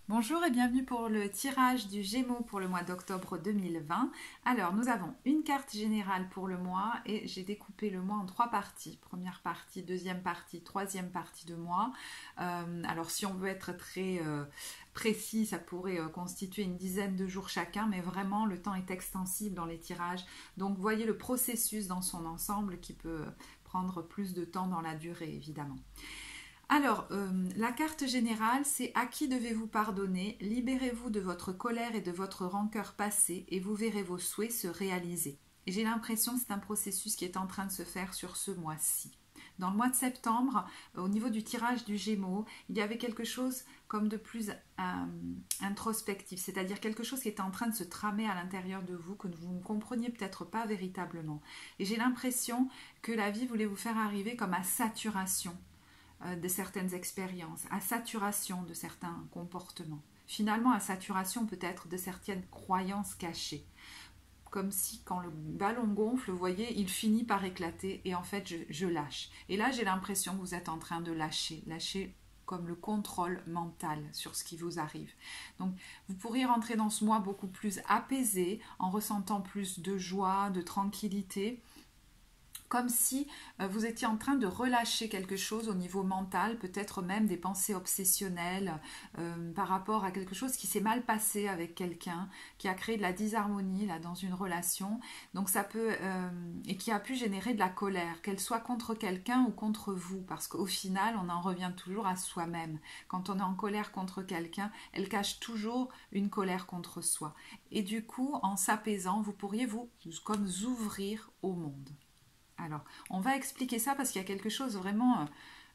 Bonjour et bienvenue pour le tirage du Gémeaux pour le mois d'octobre 2020. Alors, nous avons une carte générale pour le mois et j'ai découpé le mois en trois parties. Première partie, deuxième partie, troisième partie de mois. Alors, si on veut être très précis, ça pourrait constituer une dizaine de jours chacun, mais vraiment, le temps est extensible dans les tirages. Donc, voyez le processus dans son ensemble qui peut prendre plus de temps dans la durée, évidemment. Alors, la carte générale, c'est à qui devez-vous pardonner? Libérez-vous de votre colère et de votre rancœur passée et vous verrez vos souhaits se réaliser. Et j'ai l'impression que c'est un processus qui est en train de se faire sur ce mois-ci. Dans le mois de septembre, au niveau du tirage du Gémeaux, il y avait quelque chose comme de plus introspectif, c'est-à-dire quelque chose qui était en train de se tramer à l'intérieur de vous, que vous ne compreniez peut-être pas véritablement. Et j'ai l'impression que la vie voulait vous faire arriver comme à saturation de certaines expériences, à saturation de certains comportements. Finalement, à saturation peut-être de certaines croyances cachées. Comme si quand le ballon gonfle, vous voyez, il finit par éclater et en fait, je lâche. Et là, j'ai l'impression que vous êtes en train de lâcher comme le contrôle mental sur ce qui vous arrive. Donc, vous pourriez rentrer dans ce mois beaucoup plus apaisé, en ressentant plus de joie, de tranquillité, comme si vous étiez en train de relâcher quelque chose au niveau mental, peut-être même des pensées obsessionnelles par rapport à quelque chose qui s'est mal passé avec quelqu'un, qui a créé de la disharmonie là, dans une relation, donc ça peut et qui a pu générer de la colère, qu'elle soit contre quelqu'un ou contre vous, parce qu'au final, on en revient toujours à soi-même. Quand on est en colère contre quelqu'un, elle cache toujours une colère contre soi. Et du coup, en s'apaisant, vous pourriez vous comme ouvrir au monde. Alors, on va expliquer ça parce qu'il y a quelque chose vraiment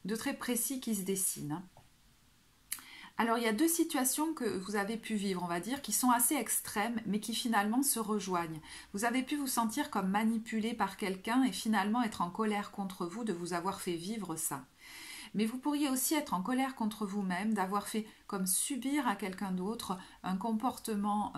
de très précis qui se dessine. Alors, il y a deux situations que vous avez pu vivre, on va dire, qui sont assez extrêmes, mais qui finalement se rejoignent. Vous avez pu vous sentir comme manipulé par quelqu'un et finalement être en colère contre vous de vous avoir fait vivre ça. Mais vous pourriez aussi être en colère contre vous-même, d'avoir fait comme subir à quelqu'un d'autre un comportement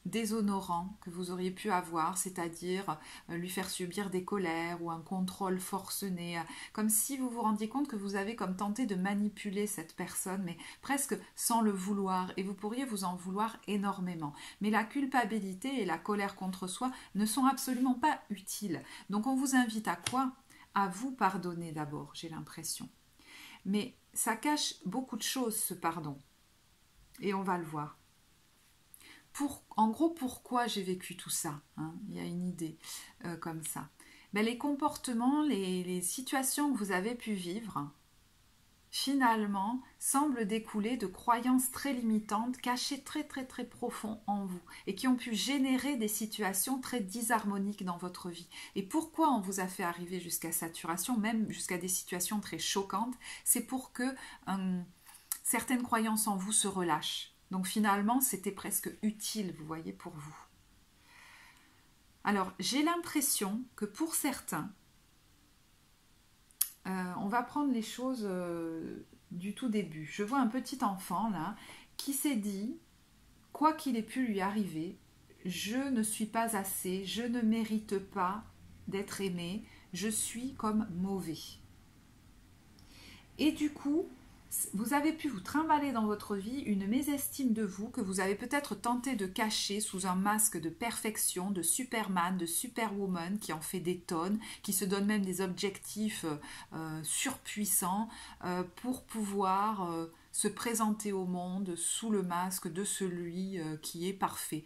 déshonorant que vous auriez pu avoir, c'est-à-dire lui faire subir des colères ou un contrôle forcené, comme si vous vous rendiez compte que vous avez comme tenté de manipuler cette personne, mais presque sans le vouloir, et vous pourriez vous en vouloir énormément. Mais la culpabilité et la colère contre soi ne sont absolument pas utiles. Donc on vous invite à quoi? À vous pardonner d'abord, j'ai l'impression. Mais ça cache beaucoup de choses, ce pardon, et on va le voir. En gros, pourquoi j'ai vécu tout ça, hein? Il y a une idée comme ça. Ben, les comportements, les situations que vous avez pu vivre, finalement, semblent découler de croyances très limitantes, cachées très très très profond en vous, et qui ont pu générer des situations très disharmoniques dans votre vie. Et pourquoi on vous a fait arriver jusqu'à saturation, même jusqu'à des situations très choquantes? C'est pour que certaines croyances en vous se relâchent. Donc finalement, c'était presque utile, vous voyez, pour vous. Alors, j'ai l'impression que pour certains, on va prendre les choses du tout début. Je vois un petit enfant, là, qui s'est dit, quoi qu'il ait pu lui arriver, je ne suis pas assez, je ne mérite pas d'être aimé, je suis comme mauvais. Et du coup, vous avez pu vous trimballer dans votre vie une mésestime de vous que vous avez peut-être tenté de cacher sous un masque de perfection, de Superman, de Superwoman qui en fait des tonnes, qui se donne même des objectifs surpuissants pour pouvoir se présenter au monde sous le masque de celui qui est parfait.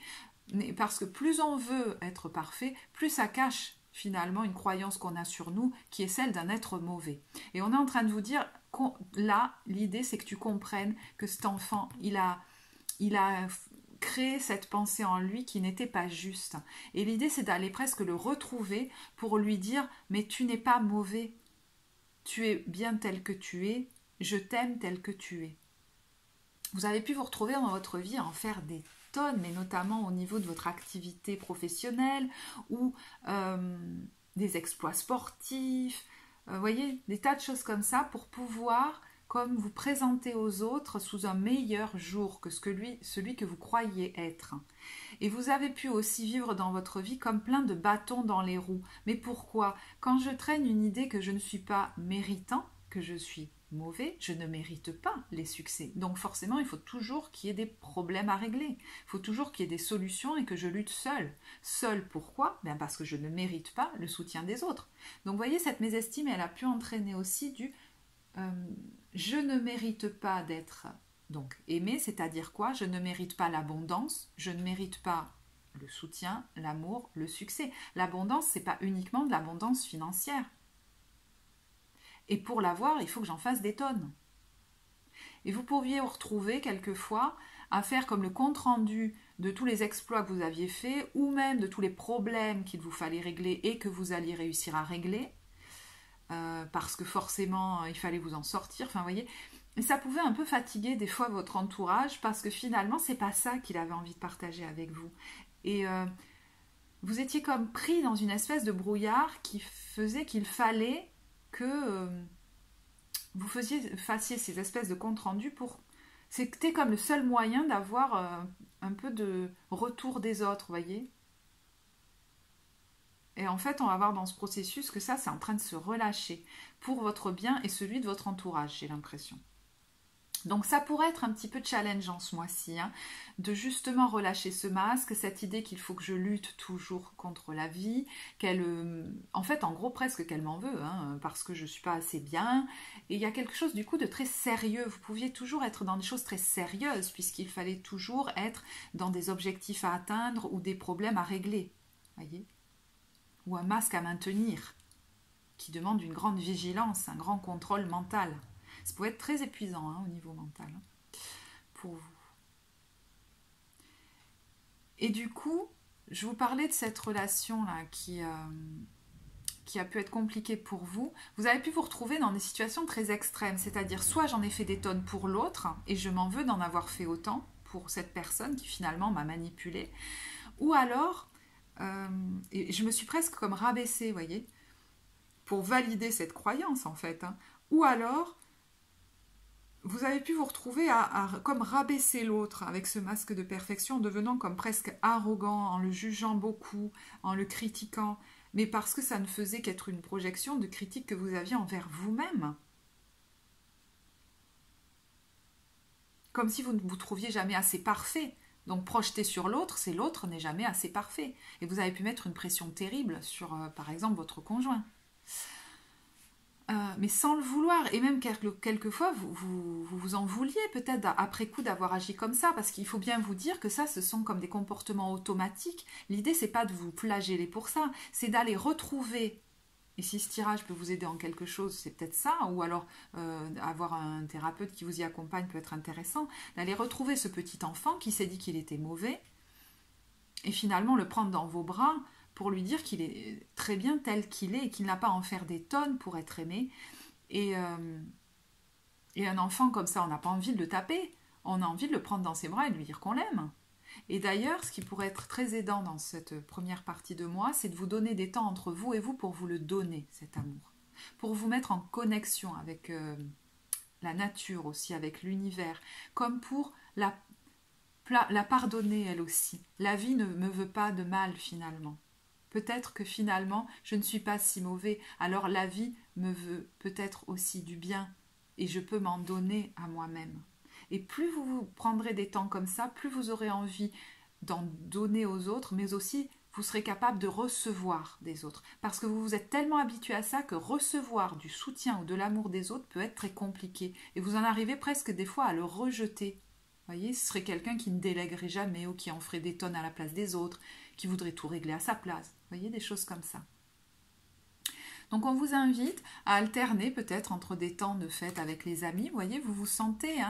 Parce que plus on veut être parfait, plus ça cache finalement une croyance qu'on a sur nous qui est celle d'un être mauvais. Et on est en train de vous dire, là, l'idée c'est que tu comprennes que cet enfant, il a créé cette pensée en lui qui n'était pas juste. Et l'idée c'est d'aller presque le retrouver pour lui dire, mais tu n'es pas mauvais, tu es bien tel que tu es, je t'aime tel que tu es. Vous avez pu vous retrouver dans votre vie à en faire des tonnes, mais notamment au niveau de votre activité professionnelle ou des exploits sportifs, voyez, des tas de choses comme ça pour pouvoir comme vous présenter aux autres sous un meilleur jour que celui que vous croyez être. Et vous avez pu aussi vivre dans votre vie comme plein de bâtons dans les roues. Mais pourquoi? Quand je traîne une idée que je ne suis pas méritant, que je suis mauvais, je ne mérite pas les succès. Donc forcément, il faut toujours qu'il y ait des problèmes à régler. Il faut toujours qu'il y ait des solutions et que je lutte seule. Seule, pourquoi? Bien parce que je ne mérite pas le soutien des autres. Donc vous voyez, cette mésestime, elle a pu entraîner aussi du je ne mérite pas d'être donc aimé, c'est-à-dire quoi? Je ne mérite pas l'abondance, je ne mérite pas le soutien, l'amour, le succès. L'abondance, c'est pas uniquement de l'abondance financière. Et pour l'avoir, il faut que j'en fasse des tonnes. Et vous pourriez vous retrouver quelquefois à faire comme le compte-rendu de tous les exploits que vous aviez faits ou même de tous les problèmes qu'il vous fallait régler et que vous alliez réussir à régler parce que forcément il fallait vous en sortir. Enfin, vous voyez, et ça pouvait un peu fatiguer des fois votre entourage parce que finalement, c'est pas ça qu'il avait envie de partager avec vous. Et vous étiez comme pris dans une espèce de brouillard qui faisait qu'il fallait que vous fassiez ces espèces de comptes rendus pour... C'était comme le seul moyen d'avoir un peu de retour des autres, vous voyez. Et en fait, on va voir dans ce processus que ça, c'est en train de se relâcher pour votre bien et celui de votre entourage, j'ai l'impression. Donc ça pourrait être un petit peu challengeant ce mois-ci, hein, de justement relâcher ce masque, cette idée qu'il faut que je lutte toujours contre la vie, en fait en gros presque qu'elle m'en veut, hein, parce que je ne suis pas assez bien, et il y a quelque chose du coup de très sérieux, vous pouviez toujours être dans des choses très sérieuses, puisqu'il fallait toujours être dans des objectifs à atteindre ou des problèmes à régler, voyez, ou un masque à maintenir, qui demande une grande vigilance, un grand contrôle mental. Ça peut être très épuisant hein, au niveau mental hein, pour vous. Et du coup, je vous parlais de cette relation-là qui a pu être compliquée pour vous. Vous avez pu vous retrouver dans des situations très extrêmes, c'est-à-dire soit j'en ai fait des tonnes pour l'autre et je m'en veux d'en avoir fait autant pour cette personne qui finalement m'a manipulée, ou alors, et je me suis presque comme rabaissée, vous voyez, pour valider cette croyance en fait, hein, ou alors vous avez pu vous retrouver à comme rabaisser l'autre avec ce masque de perfection, en devenant comme presque arrogant, en le jugeant beaucoup, en le critiquant, mais parce que ça ne faisait qu'être une projection de critique que vous aviez envers vous-même. Comme si vous ne vous trouviez jamais assez parfait. Donc projeter sur l'autre, c'est l'autre n'est jamais assez parfait. Et vous avez pu mettre une pression terrible sur, par exemple, votre conjoint. Mais sans le vouloir, et même quelquefois vous en vouliez peut-être après coup d'avoir agi comme ça, parce qu'il faut bien vous dire que ça, ce sont comme des comportements automatiques. L'idée, c'est pas de vous flageller pour ça, c'est d'aller retrouver, et si ce tirage peut vous aider en quelque chose, c'est peut-être ça, ou alors avoir un thérapeute qui vous y accompagne peut être intéressant, d'aller retrouver ce petit enfant qui s'est dit qu'il était mauvais, et finalement le prendre dans vos bras, pour lui dire qu'il est très bien tel qu'il est et qu'il n'a pas à en faire des tonnes pour être aimé. Et un enfant comme ça, on n'a pas envie de le taper, on a envie de le prendre dans ses bras et de lui dire qu'on l'aime. Et d'ailleurs, ce qui pourrait être très aidant dans cette première partie de moi, c'est de vous donner des temps entre vous et vous pour vous le donner, cet amour. Pour vous mettre en connexion avec la nature aussi, avec l'univers, comme pour la pardonner elle aussi. La vie ne me veut pas de mal finalement. Peut-être que finalement, je ne suis pas si mauvais, alors la vie me veut peut-être aussi du bien, et je peux m'en donner à moi-même. Et plus vous vous prendrez des temps comme ça, plus vous aurez envie d'en donner aux autres, mais aussi vous serez capable de recevoir des autres. Parce que vous vous êtes tellement habitué à ça que recevoir du soutien ou de l'amour des autres peut être très compliqué. Et vous en arrivez presque des fois à le rejeter. Vous voyez, ce serait quelqu'un qui ne délèguerait jamais ou qui en ferait des tonnes à la place des autres, qui voudrait tout régler à sa place. Vous voyez, des choses comme ça. Donc on vous invite à alterner peut-être entre des temps de fête avec les amis. Vous voyez, vous vous sentez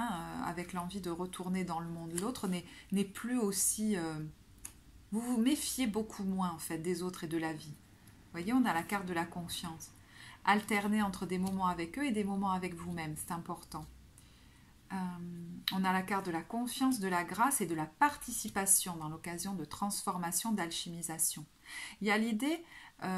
avec l'envie de retourner dans le monde. L'autre n'est plus aussi... vous vous méfiez beaucoup moins en fait des autres et de la vie. Vous voyez, on a la carte de la confiance. Alterner entre des moments avec eux et des moments avec vous-même, c'est important. On a la carte de la confiance, de la grâce et de la participation dans l'occasion de transformation, d'alchimisation. Il y a l'idée,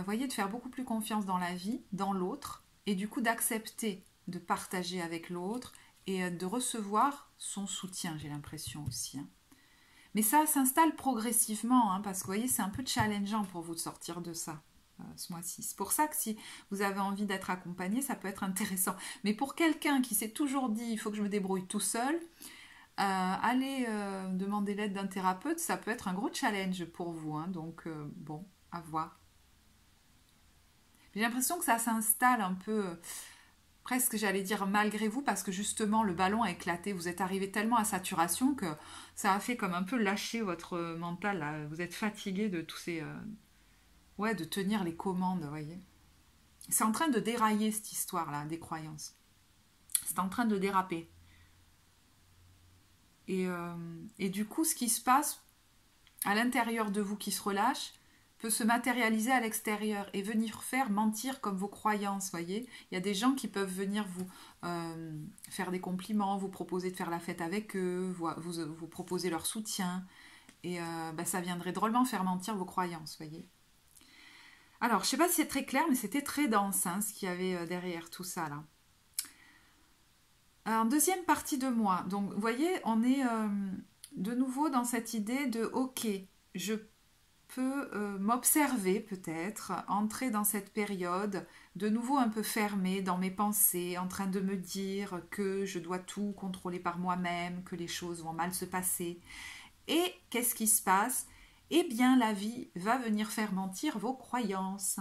voyez, de faire beaucoup plus confiance dans la vie, dans l'autre, et du coup d'accepter de partager avec l'autre et de recevoir son soutien, j'ai l'impression aussi. Hein. Mais ça s'installe progressivement, hein, parce que vous voyez, c'est un peu challengeant pour vous de sortir de ça. ce mois-ci. C'est pour ça que si vous avez envie d'être accompagné, ça peut être intéressant. Mais pour quelqu'un qui s'est toujours dit, il faut que je me débrouille tout seul, aller demander l'aide d'un thérapeute, ça peut être un gros challenge pour vous. Hein. Donc, bon, à voir. J'ai l'impression que ça s'installe un peu, presque j'allais dire malgré vous, parce que justement le ballon a éclaté. Vous êtes arrivé tellement à saturation que ça a fait comme un peu lâcher votre mental. Là. Vous êtes fatigué de tous ces... ouais, de tenir les commandes, vous voyez. C'est en train de dérailler cette histoire-là, des croyances. C'est en train de déraper. Et du coup, ce qui se passe à l'intérieur de vous qui se relâche peut se matérialiser à l'extérieur et venir faire mentir comme vos croyances, voyez. Il y a des gens qui peuvent venir vous faire des compliments, vous proposer de faire la fête avec eux, vous proposer leur soutien. Et ça viendrait drôlement faire mentir vos croyances, voyez. Alors, je ne sais pas si c'est très clair, mais c'était très dense, hein, ce qu'il y avait derrière tout ça, là. En deuxième partie de moi, donc vous voyez, on est de nouveau dans cette idée de ok, je peux m'observer peut-être, entrer dans cette période de nouveau un peu fermée dans mes pensées, en train de me dire que je dois tout contrôler par moi-même, que les choses vont mal se passer. Et qu'est-ce qui se passe? Eh bien, la vie va venir faire mentir vos croyances.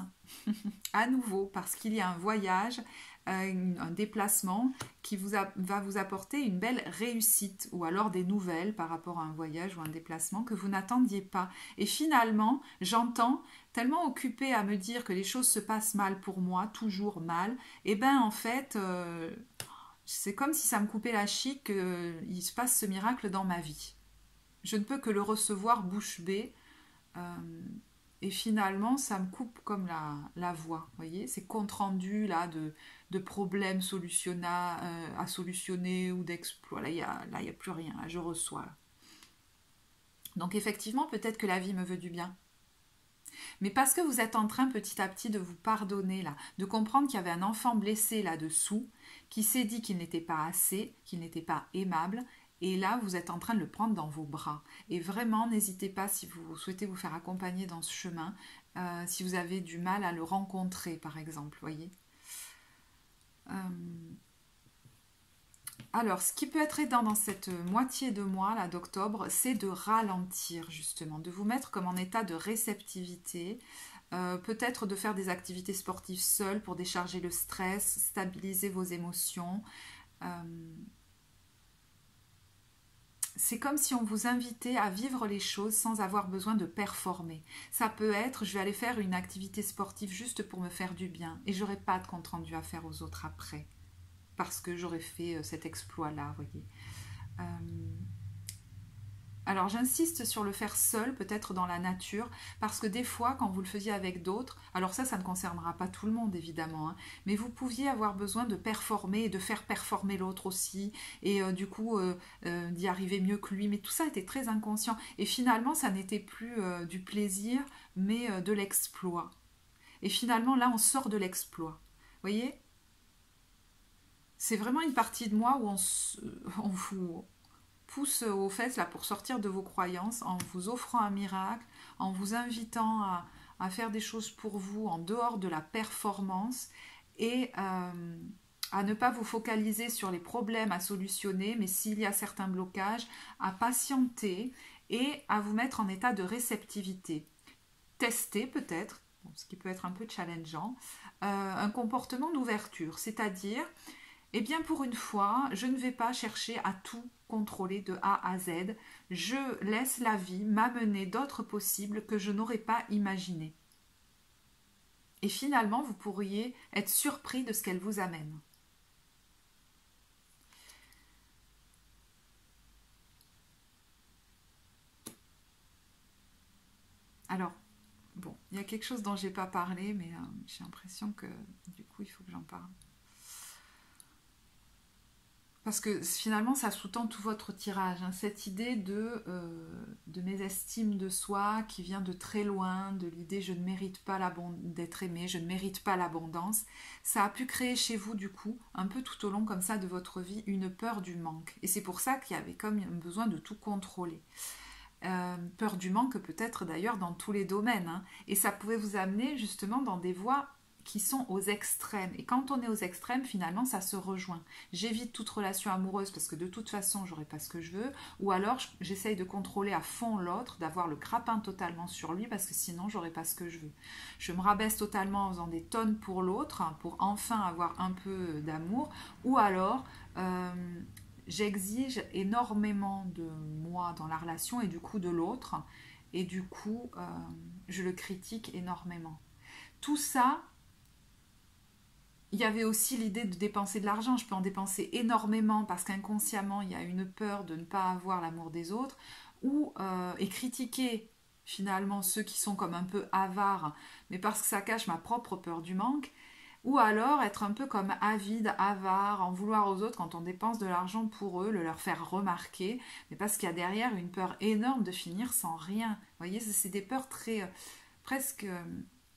À nouveau, parce qu'il y a un voyage, un déplacement qui va vous apporter une belle réussite ou alors des nouvelles par rapport à un voyage ou un déplacement que vous n'attendiez pas. Et finalement, j'entends, tellement occupée à me dire que les choses se passent mal pour moi, toujours mal, et bien en fait, c'est comme si ça me coupait la chic qu'il se passe ce miracle dans ma vie. Je ne peux que le recevoir bouche bée. Et finalement, ça me coupe comme la voix. Vous voyez, ces comptes rendus là, de problèmes à solutionner ou d'exploits. Là, il n'y a plus rien. Là, je reçois. Là. Donc effectivement, peut-être que la vie me veut du bien. Mais parce que vous êtes en train petit à petit de vous pardonner, là, de comprendre qu'il y avait un enfant blessé là-dessous, qui s'est dit qu'il n'était pas assez, qu'il n'était pas aimable. Et là, vous êtes en train de le prendre dans vos bras. Et vraiment, n'hésitez pas, si vous souhaitez vous faire accompagner dans ce chemin, si vous avez du mal à le rencontrer, par exemple, voyez. Alors, ce qui peut être aidant dans cette moitié de mois, là, d'octobre, c'est de ralentir, justement, de vous mettre comme en état de réceptivité, peut-être de faire des activités sportives seules pour décharger le stress, stabiliser vos émotions. C'est comme si on vous invitait à vivre les choses sans avoir besoin de performer. Ça peut être, je vais aller faire une activité sportive juste pour me faire du bien et j'aurai pas de compte rendu à faire aux autres après parce que j'aurais fait cet exploit-là, voyez. Alors j'insiste sur le faire seul, peut-être dans la nature, parce que des fois, quand vous le faisiez avec d'autres, alors ça ne concernera pas tout le monde évidemment, hein, mais vous pouviez avoir besoin de performer et de faire performer l'autre aussi, et du coup d'y arriver mieux que lui, mais tout ça était très inconscient, et finalement ça n'était plus du plaisir, mais de l'exploit. Et finalement là on sort de l'exploit, vous voyez? C'est vraiment une partie de moi où on vous pousse aux fesses là pour sortir de vos croyances en vous offrant un miracle, en vous invitant à faire des choses pour vous en dehors de la performance et à ne pas vous focaliser sur les problèmes à solutionner, mais s'il y a certains blocages, à patienter et à vous mettre en état de réceptivité. Tester peut-être, ce qui peut être un peu challengeant, un comportement d'ouverture, c'est-à-dire eh bien, pour une fois, je ne vais pas chercher à tout contrôler de A à Z. Je laisse la vie m'amener d'autres possibles que je n'aurais pas imaginés. Et finalement, vous pourriez être surpris de ce qu'elle vous amène. Alors, bon, il y a quelque chose dont je n'ai pas parlé, mais j'ai l'impression que du coup, il faut que j'en parle. Parce que finalement, ça sous-tend tout votre tirage. Hein. Cette idée de mésestime de soi qui vient de très loin, de l'idée je ne mérite pas d'être aimé, je ne mérite pas l'abondance, ça a pu créer chez vous, du coup, un peu tout au long comme ça de votre vie, une peur du manque. Et c'est pour ça qu'il y avait comme un besoin de tout contrôler. Peur du manque peut-être d'ailleurs dans tous les domaines, hein. Et ça pouvait vous amener justement dans des voies qui sont aux extrêmes. Et quand on est aux extrêmes, finalement, ça se rejoint. J'évite toute relation amoureuse parce que de toute façon, j'aurai pas ce que je veux. Ou alors, j'essaye de contrôler à fond l'autre, d'avoir le grappin totalement sur lui parce que sinon, j'aurai pas ce que je veux. Je me rabaisse totalement en faisant des tonnes pour l'autre, hein, pour enfin avoir un peu d'amour. Ou alors, j'exige énormément de moi dans la relation et du coup de l'autre. Et du coup, je le critique énormément. Tout ça, il y avait aussi l'idée de dépenser de l'argent. Je peux en dépenser énormément parce qu'inconsciemment, il y a une peur de ne pas avoir l'amour des autres et critiquer finalement ceux qui sont comme un peu avares, mais parce que ça cache ma propre peur du manque. Ou alors être un peu comme avide, avare, en vouloir aux autres quand on dépense de l'argent pour eux, le leur faire remarquer, mais parce qu'il y a derrière une peur énorme de finir sans rien. Vous voyez, c'est des peurs très presque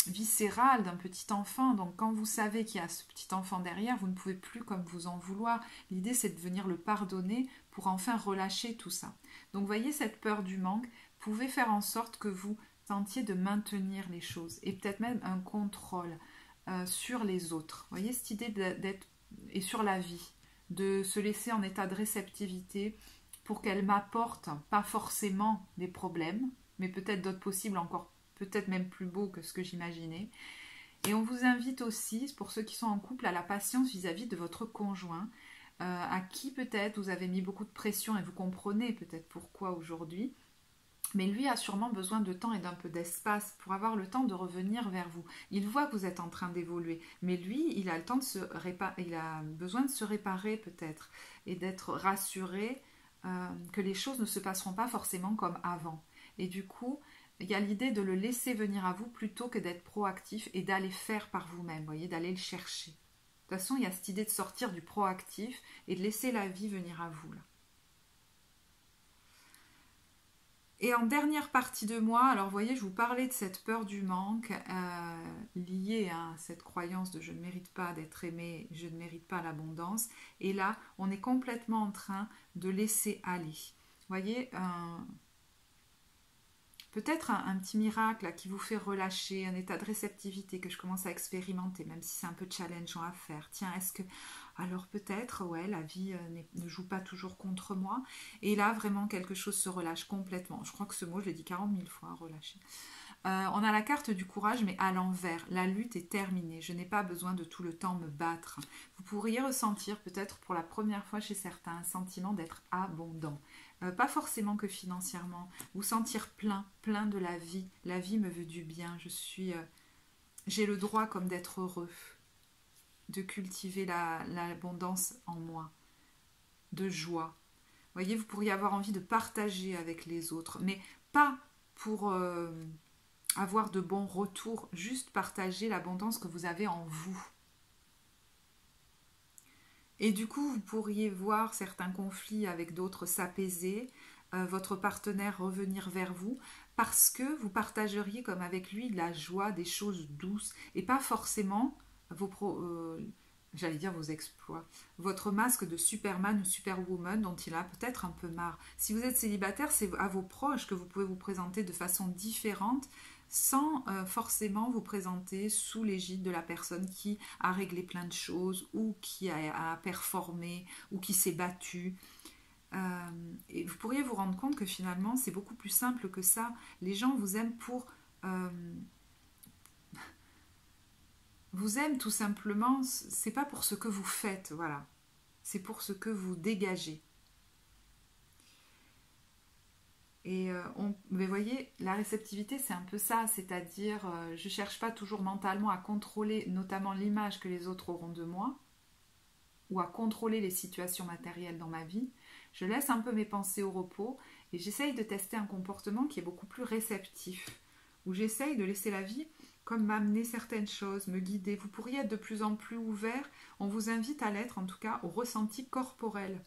viscérale d'un petit enfant. Donc quand vous savez qu'il y a ce petit enfant derrière, vous ne pouvez plus comme vous en vouloir. L'idée c'est de venir le pardonner pour enfin relâcher tout ça. Donc vous voyez, cette peur du manque pouvait faire en sorte que vous tentiez de maintenir les choses et peut-être même un contrôle sur les autres. Vous voyez cette idée d'être et sur la vie, de se laisser en état de réceptivité pour qu'elle m'apporte pas forcément des problèmes, mais peut-être d'autres possibles encore peut-être même plus beau que ce que j'imaginais. Et on vous invite aussi, pour ceux qui sont en couple, à la patience vis-à-vis de votre conjoint, à qui peut-être vous avez mis beaucoup de pression et vous comprenez peut-être pourquoi aujourd'hui. Mais lui a sûrement besoin de temps et d'un peu d'espace pour avoir le temps de revenir vers vous. Il voit que vous êtes en train d'évoluer, mais lui, il a le temps de il a besoin de se réparer peut-être et d'être rassuré que les choses ne se passeront pas forcément comme avant. Et du coup, il y a l'idée de le laisser venir à vous plutôt que d'être proactif et d'aller faire par vous-même, voyez, d'aller le chercher. De toute façon, il y a cette idée de sortir du proactif et de laisser la vie venir à vous, là. Et en dernière partie de moi, alors vous voyez, je vous parlais de cette peur du manque liée à cette croyance de je ne mérite pas d'être aimé, je ne mérite pas l'abondance. Et là, on est complètement en train de laisser aller. Vous voyez, peut-être un petit miracle là, qui vous fait relâcher, un état de réceptivité que je commence à expérimenter, même si c'est un peu challengeant à faire. Tiens, est-ce que... Alors peut-être, ouais, la vie ne joue pas toujours contre moi. Et là, vraiment, quelque chose se relâche complètement. Je crois que ce mot, je l'ai dit 40 000 fois, relâcher. On a la carte du courage, mais à l'envers. La lutte est terminée. Je n'ai pas besoin de tout le temps me battre. Vous pourriez ressentir, peut-être pour la première fois chez certains, un sentiment d'être abondant. Pas forcément que financièrement. Vous sentir plein de la vie. La vie me veut du bien. J'ai le droit comme d'être heureux, de cultiver l'abondance en moi, de joie. Vous voyez, vous pourriez avoir envie de partager avec les autres, mais pas pour avoir de bons retours, juste partager l'abondance que vous avez en vous. Et du coup, vous pourriez voir certains conflits avec d'autres s'apaiser, votre partenaire revenir vers vous, parce que vous partageriez comme avec lui de la joie, des choses douces, et pas forcément j'allais dire vos exploits, votre masque de Superman ou Superwoman dont il a peut-être un peu marre. Si vous êtes célibataire, c'est à vos proches que vous pouvez vous présenter de façon différente, sans forcément vous présenter sous l'égide de la personne qui a réglé plein de choses ou qui a performé ou qui s'est battue. Et vous pourriez vous rendre compte que finalement c'est beaucoup plus simple que ça. Les gens vous aiment vous aiment tout simplement, c'est pas pour ce que vous faites, voilà. C'est pour ce que vous dégagez. Et mais voyez, la réceptivité, c'est un peu ça, c'est-à-dire, je cherche pas toujours mentalement à contrôler notamment l'image que les autres auront de moi, ou à contrôler les situations matérielles dans ma vie. Je laisse un peu mes pensées au repos, et j'essaye de tester un comportement qui est beaucoup plus réceptif, où j'essaye de laisser la vie comme m'amener certaines choses, me guider. Vous pourriez être de plus en plus ouvert, on vous invite à l'être, en tout cas, au ressenti corporel.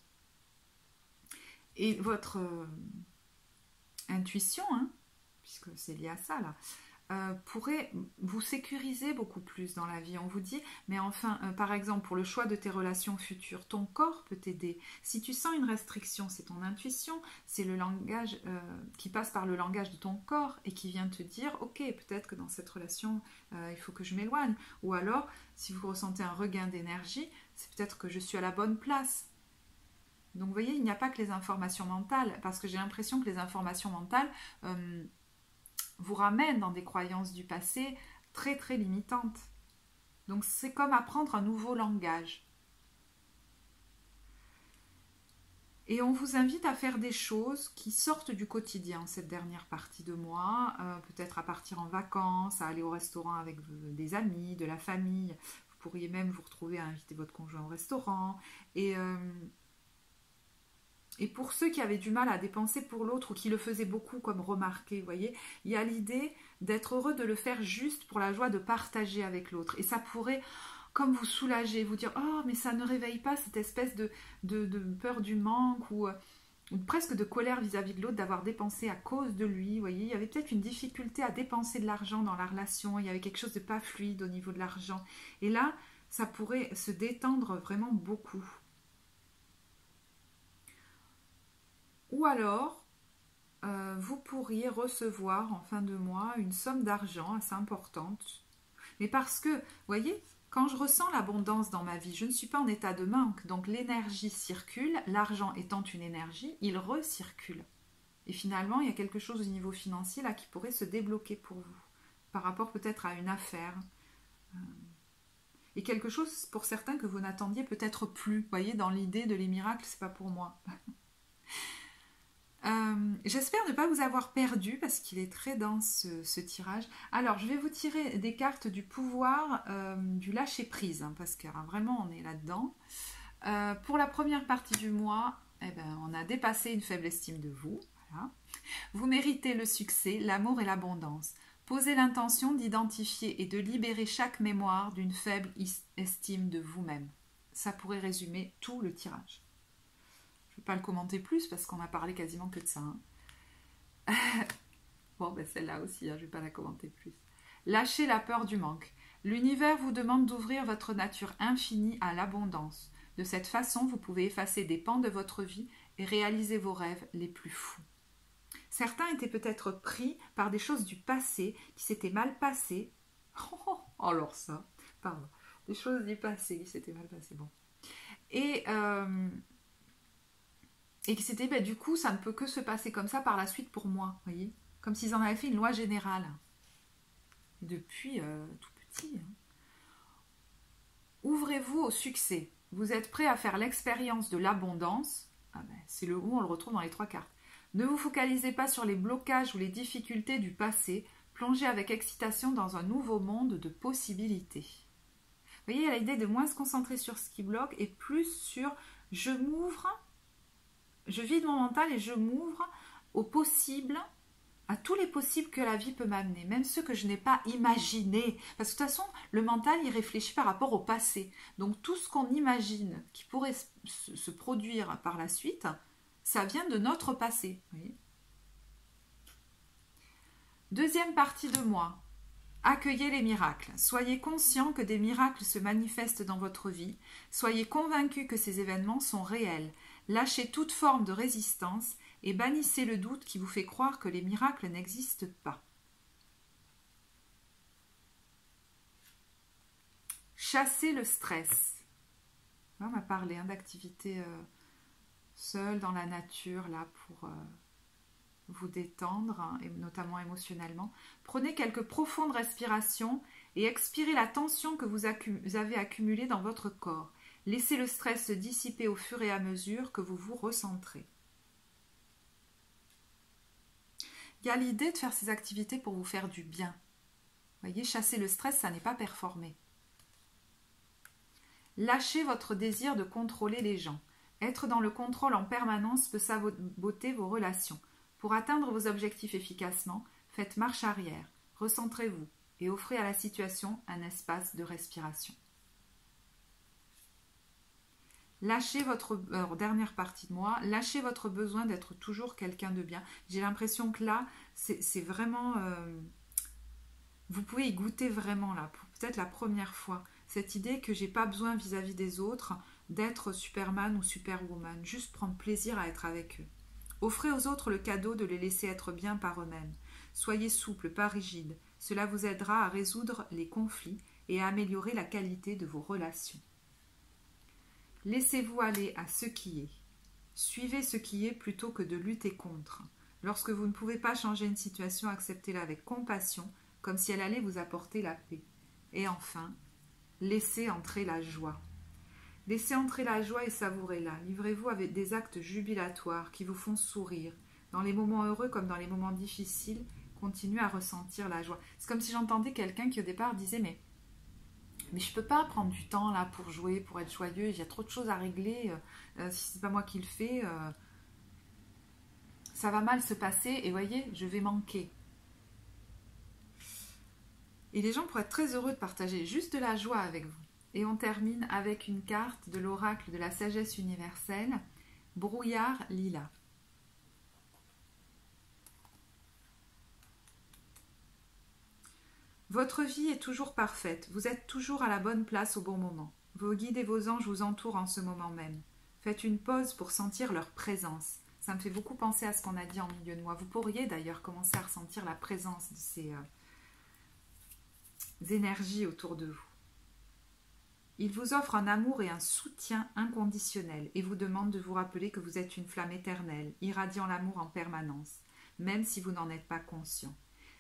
Et votre... intuition, hein, puisque c'est lié à ça là, pourrait vous sécuriser beaucoup plus dans la vie. On vous dit, mais enfin, par exemple, pour le choix de tes relations futures, ton corps peut t'aider. Si tu sens une restriction, c'est ton intuition, c'est le langage qui passe par le langage de ton corps et qui vient te dire, ok, peut-être que dans cette relation, il faut que je m'éloigne. Ou alors, si vous ressentez un regain d'énergie, c'est peut-être que je suis à la bonne place. Donc, vous voyez, il n'y a pas que les informations mentales, parce que j'ai l'impression que les informations mentales vous ramènent dans des croyances du passé très très limitantes. Donc c'est comme apprendre un nouveau langage. Et on vous invite à faire des choses qui sortent du quotidien cette dernière partie de mois, peut-être à partir en vacances, à aller au restaurant avec des amis, de la famille. Vous pourriez même vous retrouver à inviter votre conjoint au restaurant. Et pour ceux qui avaient du mal à dépenser pour l'autre ou qui le faisaient beaucoup comme remarquer, vous voyez, il y a l'idée d'être heureux de le faire juste pour la joie de partager avec l'autre. Et ça pourrait, comme vous soulager, vous dire « Oh, mais ça ne réveille pas cette espèce de peur du manque ou presque de colère vis-à-vis de l'autre d'avoir dépensé à cause de lui. » Vous voyez, il y avait peut-être une difficulté à dépenser de l'argent dans la relation. Il y avait quelque chose de pas fluide au niveau de l'argent. Et là, ça pourrait se détendre vraiment beaucoup. Ou alors, vous pourriez recevoir en fin de mois une somme d'argent assez importante. Mais parce que, vous voyez, quand je ressens l'abondance dans ma vie, je ne suis pas en état de manque. Donc l'énergie circule, l'argent étant une énergie, il recircule. Et finalement, il y a quelque chose au niveau financier là qui pourrait se débloquer pour vous. Par rapport peut-être à une affaire. Et quelque chose pour certains que vous n'attendiez peut-être plus. Vous voyez, dans l'idée de les miracles, c'est pas pour moi. J'espère ne pas vous avoir perdu parce qu'il est très dense ce tirage. Alors je vais vous tirer des cartes du pouvoir du lâcher prise parce que vraiment on est là-dedans. Pour la première partie du mois, eh ben, on a dépassé une faible estime de vous. Voilà. Vous méritez le succès, l'amour et l'abondance. Posez l'intention d'identifier et de libérer chaque mémoire d'une faible estime de vous-même. Ça pourrait résumer tout le tirage. Je ne vais pas le commenter plus parce qu'on a parlé quasiment que de ça. Hein. Bon, ben celle-là aussi, hein, je ne vais pas la commenter plus. Lâchez la peur du manque. L'univers vous demande d'ouvrir votre nature infinie à l'abondance. De cette façon, vous pouvez effacer des pans de votre vie et réaliser vos rêves les plus fous. Certains étaient peut-être pris par des choses du passé qui s'étaient mal passées. Oh, alors ça, pardon. Des choses du passé qui s'étaient mal passées. Bon. Et que c'était, ben, du coup, ça ne peut que se passer comme ça par la suite pour moi, vous voyez, comme s'ils en avaient fait une loi générale. Depuis tout petit. Hein. Ouvrez-vous au succès. Vous êtes prêt à faire l'expérience de l'abondance. Ah ben, c'est le où on le retrouve dans les 3 cartes. Ne vous focalisez pas sur les blocages ou les difficultés du passé. Plongez avec excitation dans un nouveau monde de possibilités. Vous voyez, il y a l'idée de moins se concentrer sur ce qui bloque et plus sur je m'ouvre. Je vide mon mental et je m'ouvre aux possibles, à tous les possibles que la vie peut m'amener, même ceux que je n'ai pas imaginés. Parce que de toute façon, le mental, il réfléchit par rapport au passé. Donc tout ce qu'on imagine qui pourrait se produire par la suite, ça vient de notre passé. Vous voyez ? Deuxième partie de moi. Accueillez les miracles. Soyez conscient que des miracles se manifestent dans votre vie. Soyez convaincus que ces événements sont réels. Lâchez toute forme de résistance et bannissez le doute qui vous fait croire que les miracles n'existent pas. Chassez le stress. Là, on m'a parlé d'activités seule dans la nature là pour vous détendre, hein, et notamment émotionnellement. Prenez quelques profondes respirations et expirez la tension que vous avez accumulée dans votre corps. Laissez le stress se dissiper au fur et à mesure que vous vous recentrez. Il y a l'idée de faire ces activités pour vous faire du bien. Vous voyez, chasser le stress, ça n'est pas performer. Lâchez votre désir de contrôler les gens. Être dans le contrôle en permanence peut saboter vos relations. Pour atteindre vos objectifs efficacement, faites marche arrière, recentrez-vous et offrez à la situation un espace de respiration. Lâchez votre dernière partie de moi, lâchez votre besoin d'être toujours quelqu'un de bien. J'ai l'impression que là, c'est vraiment vous pouvez y goûter vraiment là, pour peut-être la première fois, cette idée que j'ai pas besoin vis-à-vis des autres d'être Superman ou Superwoman, juste prendre plaisir à être avec eux. Offrez aux autres le cadeau de les laisser être bien par eux-mêmes. Soyez souple, pas rigide. Cela vous aidera à résoudre les conflits et à améliorer la qualité de vos relations. Laissez-vous aller à ce qui est. Suivez ce qui est plutôt que de lutter contre. Lorsque vous ne pouvez pas changer une situation, acceptez-la avec compassion, comme si elle allait vous apporter la paix. Et enfin, laissez entrer la joie. Laissez entrer la joie et savourez-la. Livrez-vous avec des actes jubilatoires qui vous font sourire. Dans les moments heureux comme dans les moments difficiles, continuez à ressentir la joie. C'est comme si j'entendais quelqu'un qui au départ disait mais je peux pas prendre du temps là pour jouer, pour être joyeux, il y a trop de choses à régler, si c'est pas moi qui le fais, ça va mal se passer et voyez, je vais manquer. Et les gens pourraient être très heureux de partager juste de la joie avec vous. Et on termine avec une carte de l'oracle de la sagesse universelle, brouillard lilas. Votre vie est toujours parfaite, vous êtes toujours à la bonne place au bon moment. Vos guides et vos anges vous entourent en ce moment même. Faites une pause pour sentir leur présence. Ça me fait beaucoup penser à ce qu'on a dit en milieu de mois. Vous pourriez d'ailleurs commencer à ressentir la présence de ces énergies autour de vous. Ils vous offrent un amour et un soutien inconditionnel et vous demandent de vous rappeler que vous êtes une flamme éternelle, irradiant l'amour en permanence, même si vous n'en êtes pas conscient.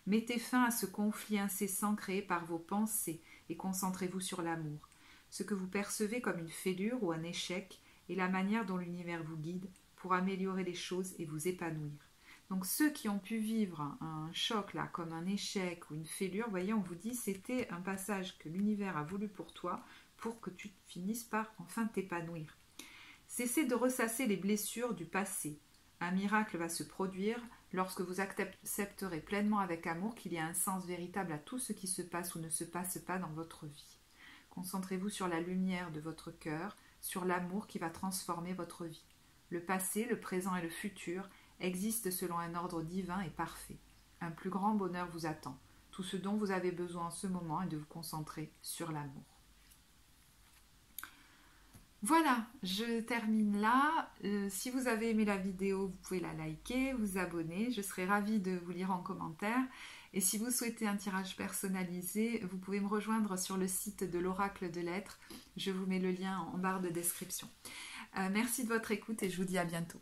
Mettez fin à ce conflit incessant créé par vos pensées et concentrez-vous sur l'amour. Ce que vous percevez comme une fêlure ou un échec est la manière dont l'univers vous guide pour améliorer les choses et vous épanouir. Donc ceux qui ont pu vivre un choc là, comme un échec ou une fêlure, vous voyez, on vous dit c'était un passage que l'univers a voulu pour toi pour que tu finisses par enfin t'épanouir. Cessez de ressasser les blessures du passé. Un miracle va se produire lorsque vous accepterez pleinement avec amour qu'il y a un sens véritable à tout ce qui se passe ou ne se passe pas dans votre vie. Concentrez-vous sur la lumière de votre cœur, sur l'amour qui va transformer votre vie. Le passé, le présent et le futur existent selon un ordre divin et parfait. Un plus grand bonheur vous attend. Tout ce dont vous avez besoin en ce moment est de vous concentrer sur l'amour. Voilà, je termine là. Si vous avez aimé la vidéo, vous pouvez la liker, vous abonner. Je serai ravie de vous lire en commentaire. Et si vous souhaitez un tirage personnalisé, vous pouvez me rejoindre sur le site de l'Oracle de Lettres. Je vous mets le lien en barre de description. Merci de votre écoute et je vous dis à bientôt.